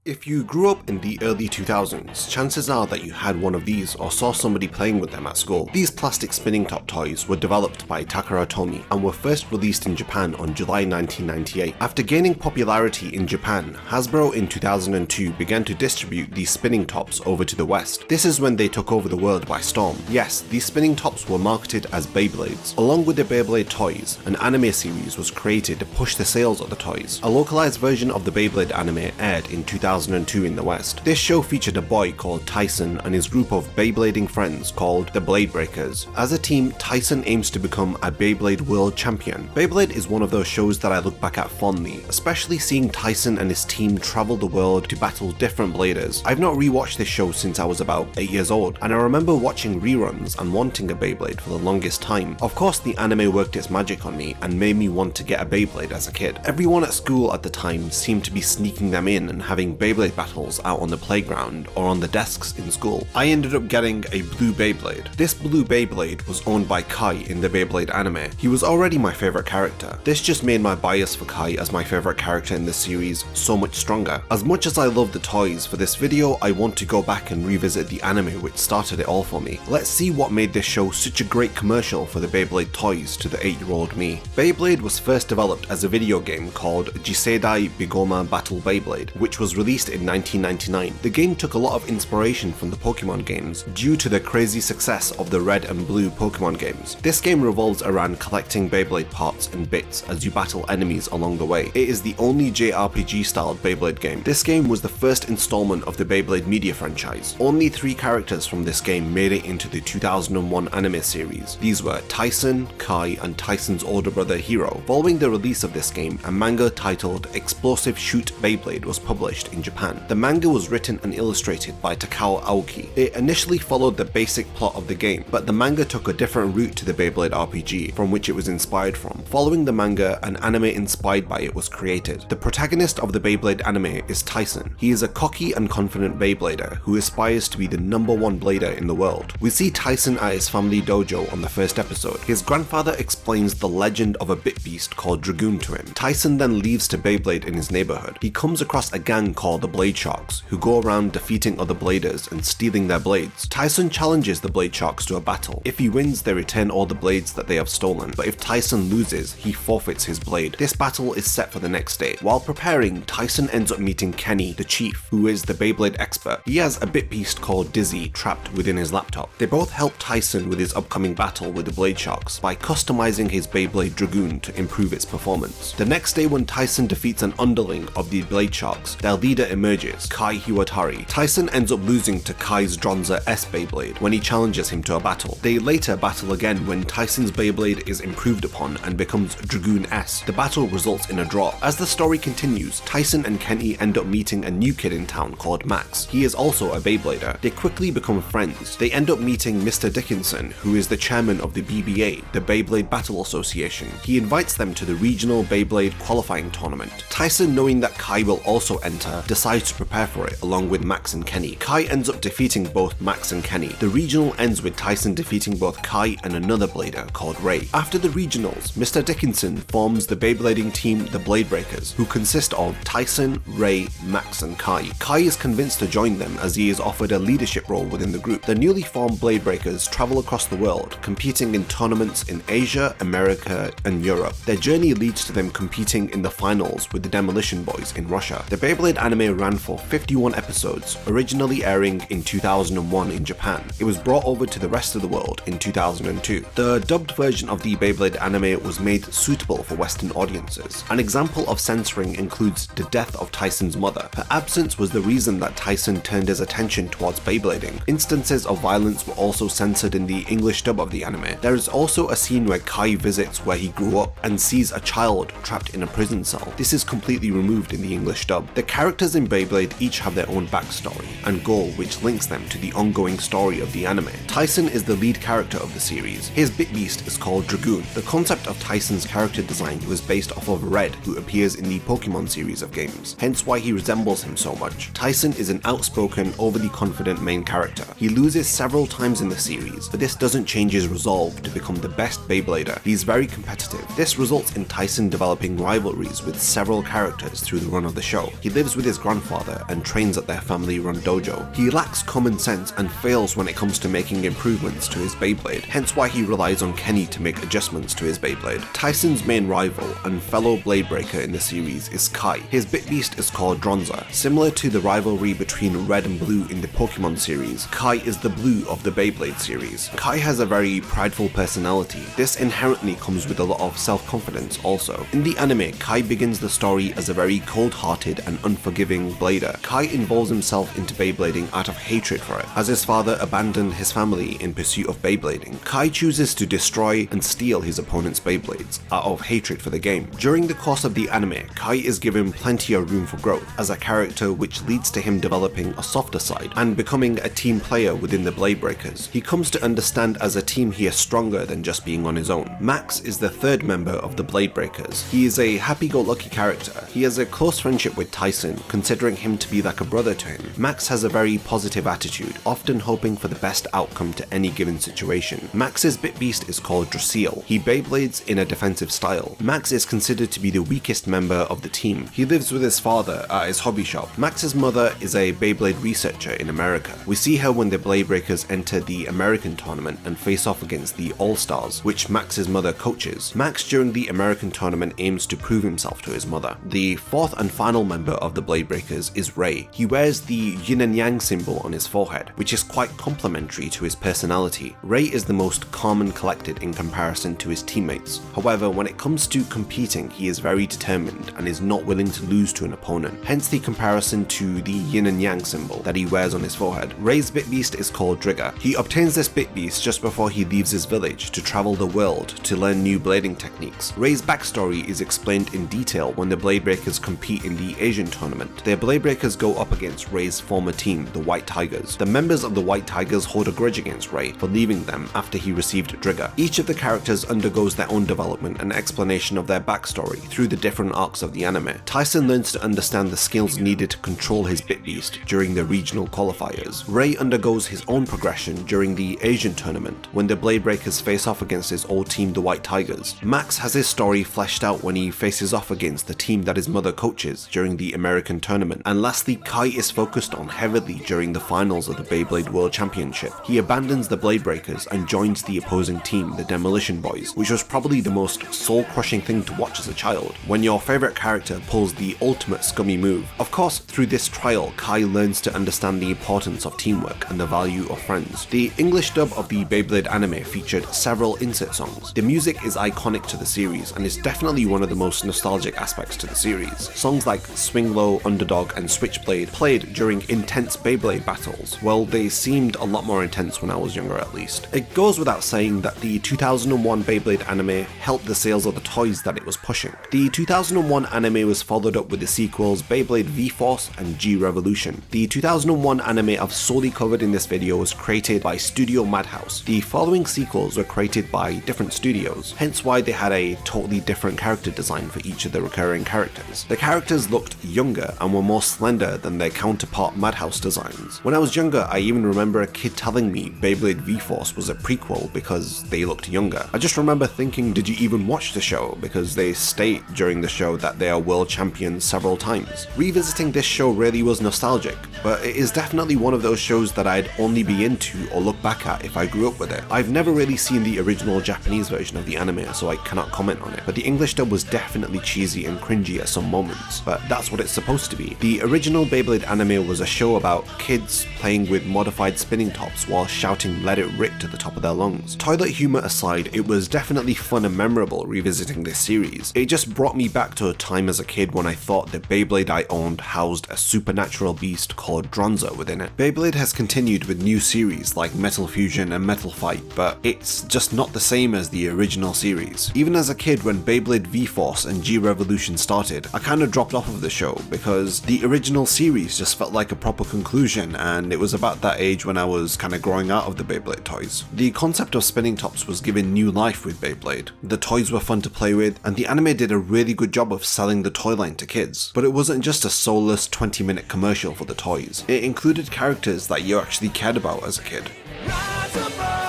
If you grew up in the early 2000s, chances are that you had one of these or saw somebody playing with them at school. These plastic spinning top toys were developed by Takara Tomy and were first released in Japan on July 1998. After gaining popularity in Japan, Hasbro in 2002 began to distribute these spinning tops over to the West. This is when they took over the world by storm. Yes, these spinning tops were marketed as Beyblades. Along with the Beyblade toys, an anime series was created to push the sales of the toys. A localized version of the Beyblade anime aired in 2002 in the West. This show featured a boy called Tyson and his group of Beyblading friends called the Bladebreakers. As a team, Tyson aims to become a Beyblade world champion. Beyblade is one of those shows that I look back at fondly, especially seeing Tyson and his team travel the world to battle different bladers. I've not rewatched this show since I was about 8 years old, and I remember watching reruns and wanting a Beyblade for the longest time. Of course, the anime worked its magic on me and made me want to get a Beyblade as a kid. Everyone at school at the time seemed to be sneaking them in and having Beyblade battles out on the playground or on the desks in school. I ended up getting a blue Beyblade. This blue Beyblade was owned by Kai in the Beyblade anime. He was already my favourite character. This just made my bias for Kai as my favourite character in the series so much stronger. As much as I love the toys, for this video I want to go back and revisit the anime which started it all for me. Let's see what made this show such a great commercial for the Beyblade toys to the 8-year-old me. Beyblade was first developed as a video game called Jiseidai Bigoma Battle Beyblade, which was released in 1999. The game took a lot of inspiration from the Pokemon games due to the crazy success of the red and blue Pokemon games. This game revolves around collecting Beyblade parts and bits as you battle enemies along the way. It is the only JRPG styled Beyblade game. This game was the first installment of the Beyblade media franchise. Only 3 characters from this game made it into the 2001 anime series. These were Tyson, Kai, and Tyson's older brother Hiro. Following the release of this game, a manga titled Explosive Shoot Beyblade was published in Japan. The manga was written and illustrated by Takao Aoki. It initially followed the basic plot of the game, but the manga took a different route to the Beyblade RPG, from which it was inspired from. Following the manga, an anime inspired by it was created. The protagonist of the Beyblade anime is Tyson. He is a cocky and confident Beyblader who aspires to be the #1 blader in the world. We see Tyson at his family dojo on the first episode. His grandfather explains the legend of a bit beast called Dragoon to him. Tyson then leaves to Beyblade in his neighborhood. He comes across a gang called the Blade Sharks, who go around defeating other bladers and stealing their blades. Tyson challenges the Blade Sharks to a battle. If he wins, they return all the blades that they have stolen, but if Tyson loses, he forfeits his blade. This battle is set for the next day. While preparing, Tyson ends up meeting Kenny, the chief, who is the Beyblade expert. He has a bit beast called Dizzy trapped within his laptop. They both help Tyson with his upcoming battle with the Blade Sharks by customizing his Beyblade Dragoon to improve its performance. The next day, when Tyson defeats an underling of the Blade Sharks, their leader emerges, Kai Hiwatari. Tyson ends up losing to Kai's Dranzer S Beyblade when he challenges him to a battle. They later battle again when Tyson's Beyblade is improved upon and becomes Dragoon S. The battle results in a draw. As the story continues, Tyson and Kenny end up meeting a new kid in town called Max. He is also a Beyblader. They quickly become friends. They end up meeting Mr. Dickinson, who is the chairman of the BBA, the Beyblade Battle Association. He invites them to the regional Beyblade qualifying tournament. Tyson, knowing that Kai will also enter, decides to prepare for it along with Max and Kenny. Kai ends up defeating both Max and Kenny. The regional ends with Tyson defeating both Kai and another blader called Ray. After the regionals, Mr. Dickinson forms the Beyblading team the Bladebreakers, who consist of Tyson, Ray, Max and Kai. Kai is convinced to join them as he is offered a leadership role within the group. The newly formed Bladebreakers travel across the world, competing in tournaments in Asia, America and Europe. Their journey leads to them competing in the finals with the Demolition Boys in Russia. The Beyblade anime ran for 51 episodes, originally airing in 2001 in Japan. It was brought over to the rest of the world in 2002. The dubbed version of the Beyblade anime was made suitable for Western audiences. An example of censoring includes the death of Tyson's mother. Her absence was the reason that Tyson turned his attention towards Beyblading. Instances of violence were also censored in the English dub of the anime. There is also a scene where Kai visits where he grew up and sees a child trapped in a prison cell. This is completely removed in the English dub. The characters in Beyblade each have their own backstory and goal which links them to the ongoing story of the anime. Tyson is the lead character of the series. His bit beast is called Dragoon. The concept of Tyson's character design was based off of Red, who appears in the Pokemon series of games, hence why he resembles him so much. Tyson is an outspoken, overly confident main character. He loses several times in the series, but this doesn't change his resolve to become the best Beyblader. He's very competitive. This results in Tyson developing rivalries with several characters through the run of the show. He lives with his his grandfather and trains at their family-run dojo. He lacks common sense and fails when it comes to making improvements to his Beyblade, hence why he relies on Kenny to make adjustments to his Beyblade. Tyson's main rival and fellow Bladebreaker in the series is Kai. His bit beast is called Dranzer. Similar to the rivalry between Red and Blue in the Pokemon series, Kai is the Blue of the Beyblade series. Kai has a very prideful personality. This inherently comes with a lot of self-confidence also. In the anime, Kai begins the story as a very cold-hearted and unforgiving blader. Kai involves himself into Beyblading out of hatred for it, as his father abandoned his family in pursuit of Beyblading. Kai chooses to destroy and steal his opponent's Beyblades out of hatred for the game. During the course of the anime, Kai is given plenty of room for growth as a character, which leads to him developing a softer side and becoming a team player within the Bladebreakers. He comes to understand as a team he is stronger than just being on his own. Max is the third member of the Bladebreakers. He is a happy-go-lucky character. He has a close friendship with Tyson, considering him to be like a brother to him. Max has a very positive attitude, often hoping for the best outcome to any given situation. Max's bit beast is called Draciel. He Beyblades in a defensive style. Max is considered to be the weakest member of the team. He lives with his father at his hobby shop. Max's mother is a Beyblade researcher in America. We see her when the Bladebreakers enter the American tournament and face off against the All-Stars, which Max's mother coaches. Max during the American tournament aims to prove himself to his mother. The fourth and final member of the Bladebreakers is Ray. He wears the yin and yang symbol on his forehead, which is quite complementary to his personality. Ray is the most calm and collected in comparison to his teammates. However, when it comes to competing, he is very determined and is not willing to lose to an opponent, hence the comparison to the yin and yang symbol that he wears on his forehead. Ray's bit beast is called Driger. He obtains this bit beast just before he leaves his village to travel the world to learn new blading techniques. Ray's backstory is explained in detail when the Bladebreakers compete in the Asian tournament. The Bladebreakers go up against Ray's former team, the White Tigers. The members of the White Tigers hold a grudge against Ray for leaving them after he received Driger. Each of the characters undergoes their own development and explanation of their backstory through the different arcs of the anime. Tyson learns to understand the skills needed to control his bit beast during the regional qualifiers. Ray undergoes his own progression during the Asian tournament when the Bladebreakers face off against his old team, the White Tigers. Max has his story fleshed out when he faces off against the team that his mother coaches during the American tournament. And lastly, Kai is focused on heavily during the finals of the Beyblade World Championship. He abandons the Bladebreakers and joins the opposing team, the Demolition Boys, which was probably the most soul-crushing thing to watch as a child, when your favourite character pulls the ultimate scummy move. Of course, through this trial, Kai learns to understand the importance of teamwork and the value of friends. The English dub of the Beyblade anime featured several insert songs. The music is iconic to the series and is definitely one of the most nostalgic aspects to the series. Songs like Swing Low, Underdog and Switchblade played during intense Beyblade battles. Well, they seemed a lot more intense when I was younger at least. It goes without saying that the 2001 Beyblade anime helped the sales of the toys that it was pushing. The 2001 anime was followed up with the sequels Beyblade V-Force and G-Revolution. The 2001 anime I've solely covered in this video was created by Studio Madhouse. The following sequels were created by different studios, hence why they had a totally different character design for each of the recurring characters. The characters looked younger and were more slender than their counterpart Madhouse designs. When I was younger, I even remember a kid telling me Beyblade V-Force was a prequel because they looked younger. I just remember thinking, did you even watch the show? Because they state during the show that they are world champions several times. Revisiting this show really was nostalgic, but it is definitely one of those shows that I'd only be into or look back at if I grew up with it. I've never really seen the original Japanese version of the anime, so I cannot comment on it, but the English dub was definitely cheesy and cringy at some moments, but that's what it's supposed to be. The original Beyblade anime was a show about kids playing with modified spinning tops while shouting "let it rip" to the top of their lungs. Toilet humor aside, it was definitely fun and memorable revisiting this series. It just brought me back to a time as a kid when I thought the Beyblade I owned housed a supernatural beast called Dranzer within it. Beyblade has continued with new series like Metal Fusion and Metal Fight, but it's just not the same as the original series. Even as a kid, when Beyblade V-Force and G-Revolution started, I kinda dropped off of the show because the original series just felt like a proper conclusion, and it was about that age when I was kinda growing out of the Beyblade toys. The concept of spinning tops was given new life with Beyblade. The toys were fun to play with, and the anime did a really good job of selling the toy line to kids. But it wasn't just a soulless 20-minute commercial for the toys. It included characters that you actually cared about as a kid. Rise above.